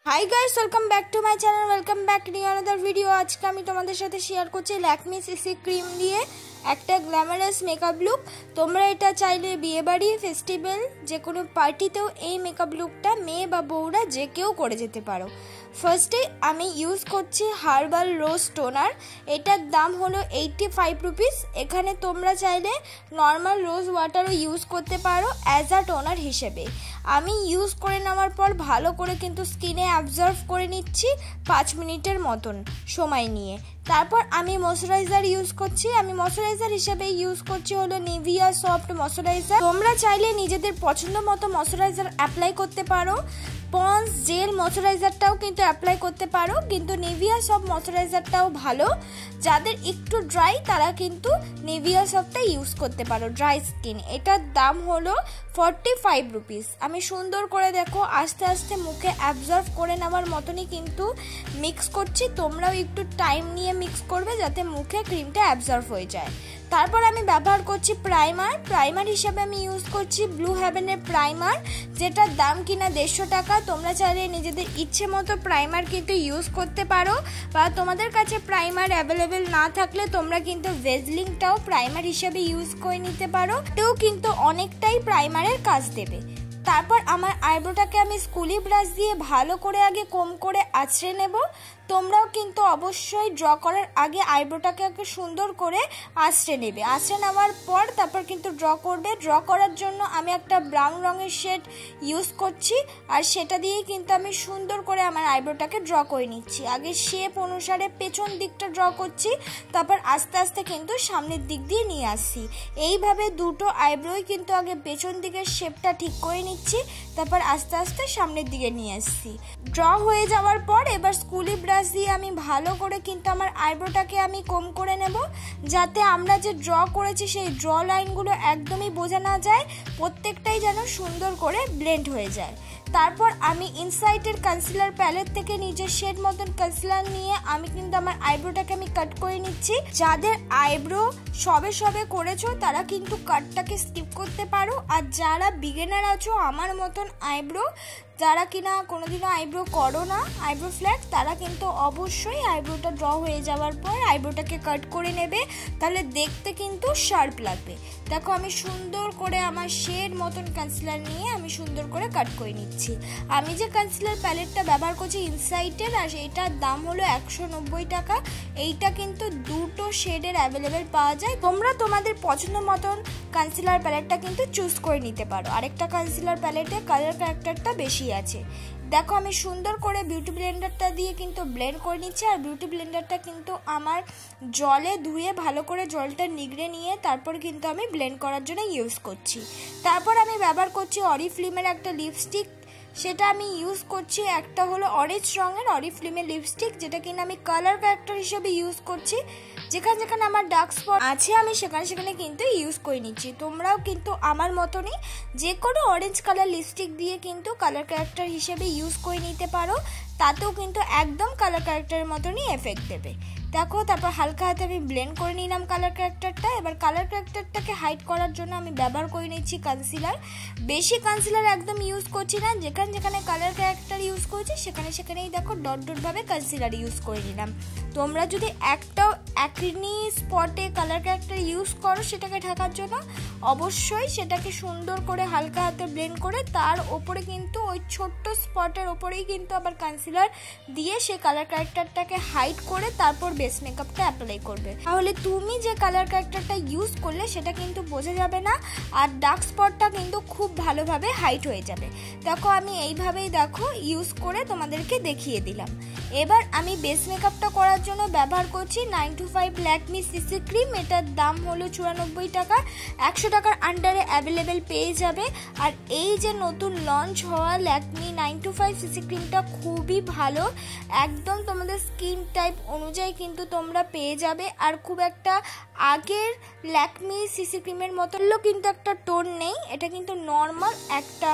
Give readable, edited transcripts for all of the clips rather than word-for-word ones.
High guys welcome back to my channel welcome back to another video. आज के आमी तोमादेर साथे शेयर करछि लैक्मे सीसी क्रीम दिए একটা গ্ল্যামারাস মেকআপ লুক। তোমরা এটা চাইলে বিয়ে বাড়ি ফেস্টিভ্যাল যে কোনো পার্টিতেও এই মেকআপ লুকটা মেয়ে বা বউরা যে কেউ করে যেতে পারো। ফার্স্টে আমি ইউজ করছি হার্বাল রোজ টোনার। এটার দাম হলো 85 রুপিস। এখানে তোমরা চাইলে নর্মাল রোজ ওয়াটারও ইউজ করতে পারো অ্যাজ আ টোনার হিসেবে। আমি ইউজ করে নেওয়ার পর ভালো করে কিন্তু স্কিনে অ্যাবজর্ভ করে নিচ্ছি 5 মিনিটের মতন সময় নিয়ে। তারপর আমি ময়শ্চারাইজার ইউজ করছি। আমি ময়শ্চারাইজার হিসেবে ইউজ করছি হলো নিভিয়া সফট ময়শ্চারাইজার। তোমরা চাইলে নিজেদের পছন্দ মতো ময়শ্চারাইজার অ্যাপ্লাই করতে পারো। পন্স জেল ময়শ্চারাইজারটাও কিন্তু অ্যাপ্লাই করতে পারো, কিন্তু নিভিয়া সফট ময়শ্চারাইজারটাও ভালো। যাদের একটু ড্রাই তারা কিন্তু নিভিয়া সফটটা ইউজ করতে পারো ড্রাই স্কিন। এটার দাম হলো 45 রুপিস। আমি সুন্দর করে দেখো আস্তে আস্তে মুখে অ্যাবজর্ভ করে নেওয়ার মতনই কিন্তু মিক্স করছি। তোমরাও একটু টাইম নিয়ে মিক্স করবে যাতে মুখে ক্রিমটা অ্যাবজর্ভ হয়ে যায়। তারপর আমি ব্যবহার করছি প্রাইমার হিসেবে আমি ইউজ করছি ব্লু হেভেনের প্রাইমার, যেটার দাম কিনা 150 টাকা। তোমরা চাইলে নিজেদের ইচ্ছে মতো প্রাইমার কিন্তু ইউজ করতে পারো, বা তোমাদের কাছে প্রাইমার অ্যাভেলেবেল না থাকলে তোমরা কিন্তু ভেজলিংটাও প্রাইমার হিসেবে ইউজ করে নিতে পারো। এটাও কিন্তু অনেকটাই প্রাইমারের কাজ দেবে। তারপর আমার আইব্রোটাকে আমি স্কুলি ব্রাশ দিয়ে ভালো করে আগে কম করে আঁচড়ে নেব। তোমরাও কিন্তু অবশ্যই ড্র করার আগে আইব্রোটাকে আগে সুন্দর করে আঁচড়ে নেবে। আঁচড়ে নেওয়ার পর তারপর কিন্তু ড্র করবে। ড্র করার জন্য আমি একটা ব্রাউন রঙের শেড ইউজ করছি, আর সেটা দিয়েই কিন্তু আমি সুন্দর করে আমার আইব্রোটাকে ড্র করে নিচ্ছি। আগে শেপ অনুসারে পেছন দিকটা ড্র করছি, তারপর আস্তে আস্তে কিন্তু সামনের দিক দিয়ে নিয়ে আসছি। এইভাবে দুটো আইব্রোই কিন্তু আগে পেছন দিকের শেপটা ঠিক করে নিচ্ছি, তারপর আস্তে আস্তে সামনের দিকে নিয়ে আসছি। ড্র হয়ে যাওয়ার পর এবার স্কুলি ব্রাশ দিয়ে আমি ভালো করে কিন্তু আমার আইব্রোটাকে আমি কম করে নেব, যাতে আমরা যে ড্র করেছি সেই ড্র লাইনগুলো একদমই বোঝা না যায়, প্রত্যেকটাই যেন সুন্দর করে ব্লেন্ড হয়ে যায়। তারপর আমি ইনসাইটের কনসিলার প্যালেট থেকে নিজের শেড মতন কনসিলার নিয়ে আমি কিন্তু আমার আইব্রোটাকে আমি কাট করে নিচ্ছি। যাদের আইব্রো সবে সবে করেছো তারা কিন্তু কাটটাকে স্কিপ করতে পারো, আর যারা বিগিনার আছো আমার মতন আইব্রো যারা কিনা কোনোদিনও আইব্রো করো না, আইব্রো ফ্ল্যাট, তারা কিন্তু অবশ্যই আইব্রোটা ড্র হয়ে যাওয়ার পর আইব্রোটাকে কাট করে নেবে, তাহলে দেখতে কিন্তু শার্প লাগবে। দেখো আমি সুন্দর করে আমার শেড মতন কনসিলার নিয়ে আমি সুন্দর করে কাট করে নিচ্ছি। আমি যে কনসিলার প্যালেটটা ব্যবহার করছি ইনসাইটের, আর এটার দাম হলো 190 টাকা। এইটা কিন্তু দুটো শেডের অ্যাভেলেবেল পাওয়া যায়। তোমরা তোমাদের পছন্দ মতন কনসিলার প্যালেটটা কিন্তু চুজ করে নিতে পারো। আরেকটা কনসিলার প্যালেটে কালার ক্যারেক্টারটা বেশি আছে। দেখো আমি সুন্দর করে বিউটি ব্লেন্ডারটা দিয়ে কিন্তু ব্লেন্ড করে নিচ্ছি, আর বিউটি ব্লেন্ডারটা কিন্তু আমার জলে ধুয়ে ভালো করে জলটা নিগড়ে নিয়ে তারপর কিন্তু আমি ব্লেন্ড করার জন্য ইউজ করছি। তারপর আমি ব্যবহার করছি অরিফ্লেমের একটা লিপস্টিক। সেটা আমি ইউজ করছি একটা হলো অরেঞ্জ রঙের অরিফ্লেমের লিপস্টিক, যেটা কিনা আমি কালার ক্যারেক্টার হিসেবে ইউজ করছি। যেখানে যেখানে আমার ডার্ক স্পট আছে আমি সেখানে সেখানে কিন্তু ইউজ করে নিচ্ছি। তোমরাও কিন্তু আমার মতনই যে কোনো অরেঞ্জ কালার লিপস্টিক দিয়ে কিন্তু কালার ক্যারেক্টার হিসেবে ইউজ করে নিতে পারো, তাতেও কিন্তু একদম কালার ক্যারেক্টারের মতনই এফেক্ট দেবে। দেখো তারপর হালকা হাতে আমি ব্লেন্ড করে নিলাম কালার ক্যারেক্টারটা। এবার কালার ক্যারেক্টারটাকে হাইড করার জন্য আমি ব্যবহার করে নিচ্ছি কনসিলার। বেশি কনসিলার একদম ইউজ করছি না, যেখানে যেখানে কালার ক্যারেক্টার ইউজ করছি সেখানে সেখানেই দেখো ডট ডট ভাবে কনসিলার ইউজ করে নিলাম। তোমরা যদি একটাও একনি স্পটে কালার ক্যারেক্টার ইউজ করো সেটাকে ঢাকার জন্য, অবশ্যই সেটাকে সুন্দর করে হালকা হাতে ব্লেন্ড করে তার ওপরে কিন্তু ওই ছোট্ট স্পটের ওপরেই কিন্তু আবার কনসিলার দিয়ে সেই কালার ক্যারেক্টারটাকে হাইড করে তারপর বেস মেকআপটা অ্যাপ্লাই করবে। তাহলে তুমি যে কালার ক্যারেক্টারটা ইউজ করলে সেটা কিন্তু বোঝা যাবে না, আর ডার্ক স্পটটা কিন্তু খুব ভালোভাবে হাইড হয়ে যাবে। দেখো আমি এইভাবেই দেখো ইউজ করে তোমাদেরকে দেখিয়ে দিলাম। এবার আমি বেস মেকআপটা করার জন্য ব্যবহার করছি 925 ল্যাকমি সিসি ক্রিম। এটার দাম হলো 94 টাকা। 100 টাকার আন্ডারে অ্যাভেলেবেল পেয়ে যাবে। আর এই যে নতুন লঞ্চ হওয়া ল্যাকমি 925 সিসি ক্রিমটা খুবই ভালো, একদম তোমাদের স্কিন টাইপ অনুযায়ী কিন্তু তোমরা পেয়ে যাবে। আর খুব একটা আগের ল্যাকমি সিসি ক্রিমের মতো কিন্তু একটা টোন নেই, এটা কিন্তু নর্মাল একটা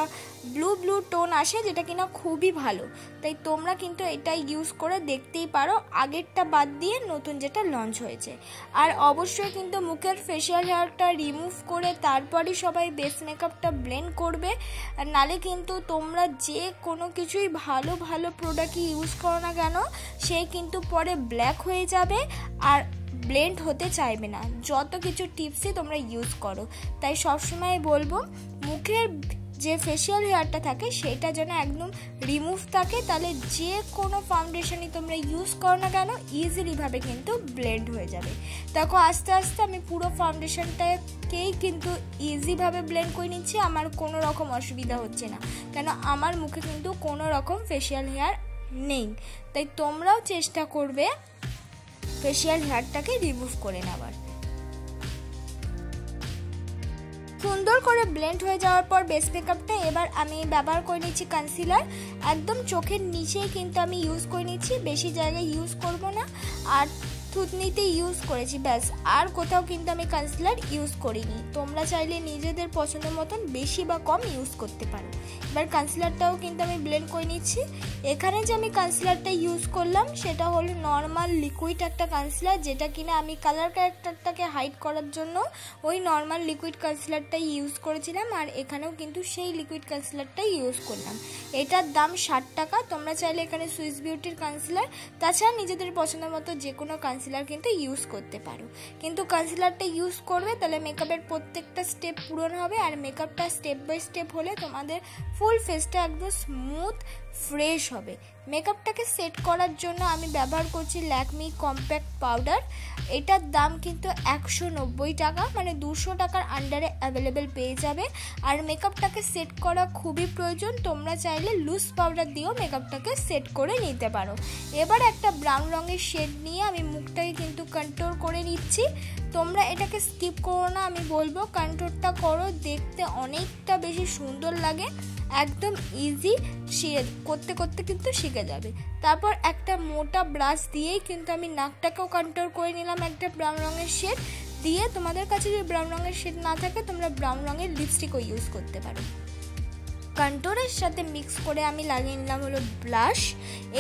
ব্লু টোন আসে, যেটা কিনা খুবই ভালো। তাই তোমরা কিন্তু এটা ইউজ করে দেখতেই পারো, আগেরটা বাদ দিয়ে নতুন যেটা লঞ্চ হয়েছে। আর অবশ্যই কিন্তু মুখের ফেশিয়াল হেয়ারটা রিমুভ করে তারপরই সবাই বেস মেকআপটা ব্লেন্ড করবে, নালে কিন্তু তোমরা যে কোনো কিছুই ভালো প্রোডাক্ট ইউজ করো না কেন, সে কিন্তু পরে ব্ল্যাক হয়ে যাবে আর ব্লেন্ড হতে চাইবে না, যত কিছু টিপসই তোমরা ইউজ করো। তাই সবসময় বলবো মুখের যে ফেশিয়াল হেয়ারটা থাকে সেটা যেন একদম রিমুভ থাকে, তাহলে যে কোনো ফাউন্ডেশনই তোমরা ইউজ করো না কেন ইজিলিভাবে কিন্তু ব্লেন্ড হয়ে যাবে। দেখো আস্তে আস্তে আমি পুরো ফাউন্ডেশনটাকেই কিন্তু ইজিভাবে ব্লেন্ড করে নিচ্ছি, আমার কোনো রকম অসুবিধা হচ্ছে না, কেন আমার মুখে কিন্তু কোনো রকম ফেশিয়াল হেয়ার নেই। তাই তোমরাও চেষ্টা করবে ফেশিয়াল হেয়ারটাকে রিমুভ করে নেওয়ার। সুন্দর করে ব্লেন্ড হয়ে যাওয়ার পর বেস মেকআপটা এবার আমি ব্যবহার করে নিচ্ছি কনসিলার, একদম চোখের নিচেই কিন্তু আমি ইউজ করে নিচ্ছি, বেশি জায়গায় ইউজ করব না, আর থুতনিতে ইউজ করেছি ব্যাস, আর কোথাও কিন্তু আমি কনসিলার ইউজ করিনি। তোমরা চাইলে নিজেদের পছন্দ মতন বেশি বা কম ইউজ করতে পারো। এবার কনসিলারটাও কিন্তু আমি ব্লেন্ড করে নিচ্ছি। এখানে যে আমি কনসিলারটা ইউজ করলাম সেটা হলো নর্মাল লিকুইড একটা কনসিলার, যেটা কিনা আমি কালার ক্যারেক্টারটাকে হাইড করার জন্য ওই নর্মাল লিকুইড কনসিলারটাই ইউজ করেছিলাম, আর এখানেও কিন্তু সেই লিকুইড কনসিলারটাই ইউজ করলাম। এটার দাম 60 টাকা। তোমরা চাইলে এখানে সুইস বিউটির কনসিলার, তাছাড়া নিজেদের পছন্দ মতো যে কোনো কনসিলার কিন্তু ইউজ করতে পারো, কিন্তু কনসিলারটা ইউজ করবে তাহলে মেকআপের প্রত্যেকটা স্টেপ পূরণ হবে, আর মেকআপটা স্টেপ বাই স্টেপ হলে তোমাদের ফুল ফেসটা একদম স্মুথ ফ্রেশ হবে। মেকআপটাকে সেট করার জন্য আমি ব্যবহার করছি ল্যাকমি কম্প্যাক্ট পাউডার। এটার দাম কিন্তু 190 টাকা, মানে 200 টাকার আন্ডারে অ্যাভেলেবেল পেয়ে যাবে। আর মেকআপটাকে সেট করা খুবই প্রয়োজন, তোমরা চাইলে লুজ পাউডার দিয়েও মেকআপটাকে সেট করে নিতে পারো। এবার একটা ব্রাউন রঙের শেড নিয়ে আমি মুখটাকে কিন্তু কন্ট্রোল করে নিচ্ছি। তোমরা এটাকে স্কিপ করো না, আমি বলবো কন্ট্রোলটা করো, দেখতে অনেকটা বেশি সুন্দর লাগে, একদম ইজি, করতে করতে কিন্তু শিখে যাবে। তারপর একটা মোটা ব্রাশ দিয়েই কিন্তু আমি নাকটাকেও কন্ট্রোল করে নিলাম একটা ব্রাউন রঙের শেড দিয়ে। তোমাদের কাছে যদি ব্রাউন রঙের শেড না থাকে তোমরা ব্রাউন রঙের লিপস্টিকও ইউজ করতে পারো। কন্ট্রোলের সাথে মিক্স করে আমি লাগিয়ে নিলাম হলো ব্লাশ।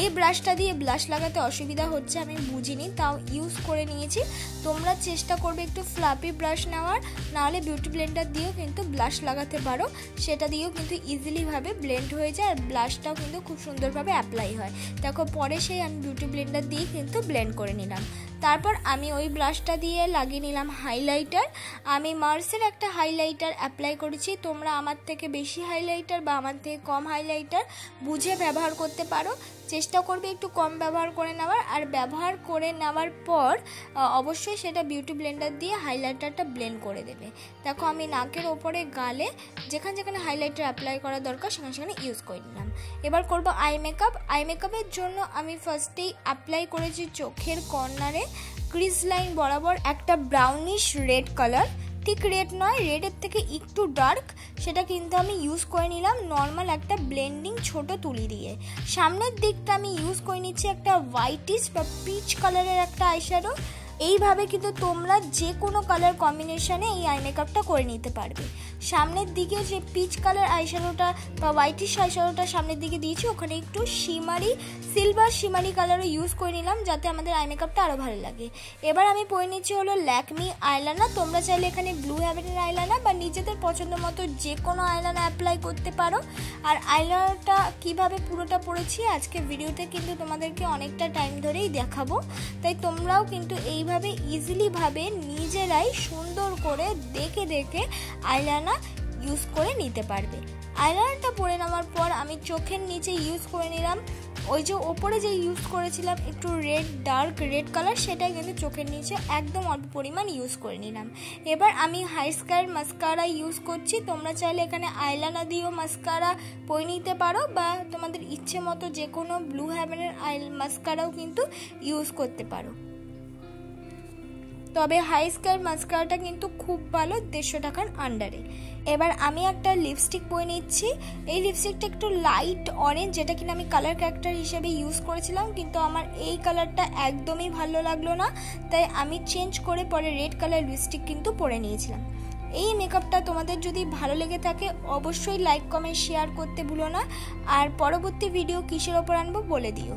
এই ব্রাশটা দিয়ে ব্লাশ লাগাতে অসুবিধা হচ্ছে, আমি বুঝিনি তাও ইউজ করে নিয়েছি। তোমরা চেষ্টা করবে একটু ফ্লাপি ব্রাশ নেওয়ার, নাহলে বিউটি ব্লেন্ডার দিয়েও কিন্তু ব্লাশ লাগাতে পারো, সেটা দিয়েও কিন্তু ইজিলিভাবে ব্লেন্ড হয়ে যায়, আর ব্লাশটাও কিন্তু খুব সুন্দরভাবে অ্যাপ্লাই হয়। দেখো পরে সেই আমি বিউটি ব্লেন্ডার দিয়ে কিন্তু ব্লেন্ড করে নিলাম। তারপর আমি ওই ব্রাশটা দিয়ে লাগিয়ে নিলাম হাইলাইটার। আমি মার্সের একটা হাইলাইটার অ্যাপ্লাই করেছি, তোমরা আমার থেকে বেশি হাইলাইটার বা আমার থেকে কম হাইলাইটার বুঝে ব্যবহার করতে পারো, চেষ্টা করবে একটু কম ব্যবহার করে নেওয়ার। আর ব্যবহার করে নেওয়ার পর অবশ্যই সেটা বিউটি ব্লেন্ডার দিয়ে হাইলাইটারটা ব্লেন্ড করে দেবে। দেখো আমি নাকের ওপরে গালে যেখানে যেখানে হাইলাইটার অ্যাপ্লাই করা দরকার সেখানে ইউজ করে নিলাম। এবার করব আই মেকআপ। আই মেকআপের জন্য আমি ফার্স্টেই অ্যাপ্লাই করেছি চোখের কর্নারে ক্রিজ লাইন বরাবর একটা ব্রাউনিশ রেড কালার, ঠিক রেড নয়, রেডের থেকে একটু ডার্ক, সেটা কিন্তু আমি ইউজ করে নিলাম নর্মাল একটা ব্লেন্ডিং ছোট তুলি দিয়ে। সামনের দিকটা আমি ইউজ করে নিচ্ছি একটা হোয়াইটিশ বা পিচ কালারের একটা আইশ্যাডো। এইভাবে কিন্তু তোমরা যে কোনো কালার কম্বিনেশনে এই আই মেকআপটা করে নিতে পারবে। সামনের দিকে যে পিচ কালার আইশ্যাডোটা বা হোয়াইটিশ আইশ্যাডোটা সামনের দিকে দিয়েছি, ওখানে একটু সিলভার শিমারি কালারও ইউজ করে নিলাম, যাতে আমাদের আই মেকআপটা আরও ভালো লাগে। এবার আমি পরে নিচ্ছি হলো ল্যাকমি আইলাইনার। তোমরা চাইলে এখানে ব্লু হেভেনের আইলাইনার বা নিজেদের পছন্দ মতো যে কোনো আইলাইনার অ্যাপ্লাই করতে পারো। আর আইলাইনারটা কীভাবে পুরোটা পরেছি আজকে ভিডিওতে কিন্তু তোমাদেরকে অনেকটা টাইম ধরেই দেখাবো, তাই তোমরাও কিন্তু এইভাবে ইজিলিভাবে নিজেরাই সুন্দর করে দেখে দেখে আইলাইনার ইউজ করে নিতে পারবে। আইলাইনারটা পরে নেওয়ার পর আমি চোখের নিচে ইউজ করে নিলাম ওই যে ওপরে যে ইউজ করেছিলাম একটু ডার্ক রেড কালার, সেটাই কিন্তু চোখের নিচে একদম অল্প পরিমাণ ইউজ করে নিলাম। এবার আমি হাই স্কায়ার মাস্কারা ইউজ করছি। তোমরা চাইলে এখানে আইলাইনার দিয়েও মাস্কারা পরে নিতে পারো, বা তোমাদের ইচ্ছে মতো যে কোনো ব্লু হেভেনের মাস্কারাও কিন্তু ইউজ করতে পারো। তবে হাই স্কায়ার মাস্কারাটা কিন্তু খুব ভালো, 150 টাকার আন্ডারে। এবার আমি একটা লিপস্টিক পরে নিচ্ছি। এই লিপস্টিকটা একটু লাইট অরেঞ্জ, যেটা কিনা আমি কালার ক্যারেক্টার হিসেবে ইউজ করেছিলাম, কিন্তু আমার এই কালারটা একদমই ভালো লাগলো না, তাই আমি চেঞ্জ করে পরে রেড কালার লিপস্টিক কিন্তু পরে নিয়েছিলাম। এই মেকআপটা তোমাদের যদি ভালো লেগে থাকে অবশ্যই লাইক কমেন্ট শেয়ার করতে ভুলো না, আর পরবর্তী ভিডিও কিসের ওপর আনবো বলে দিও।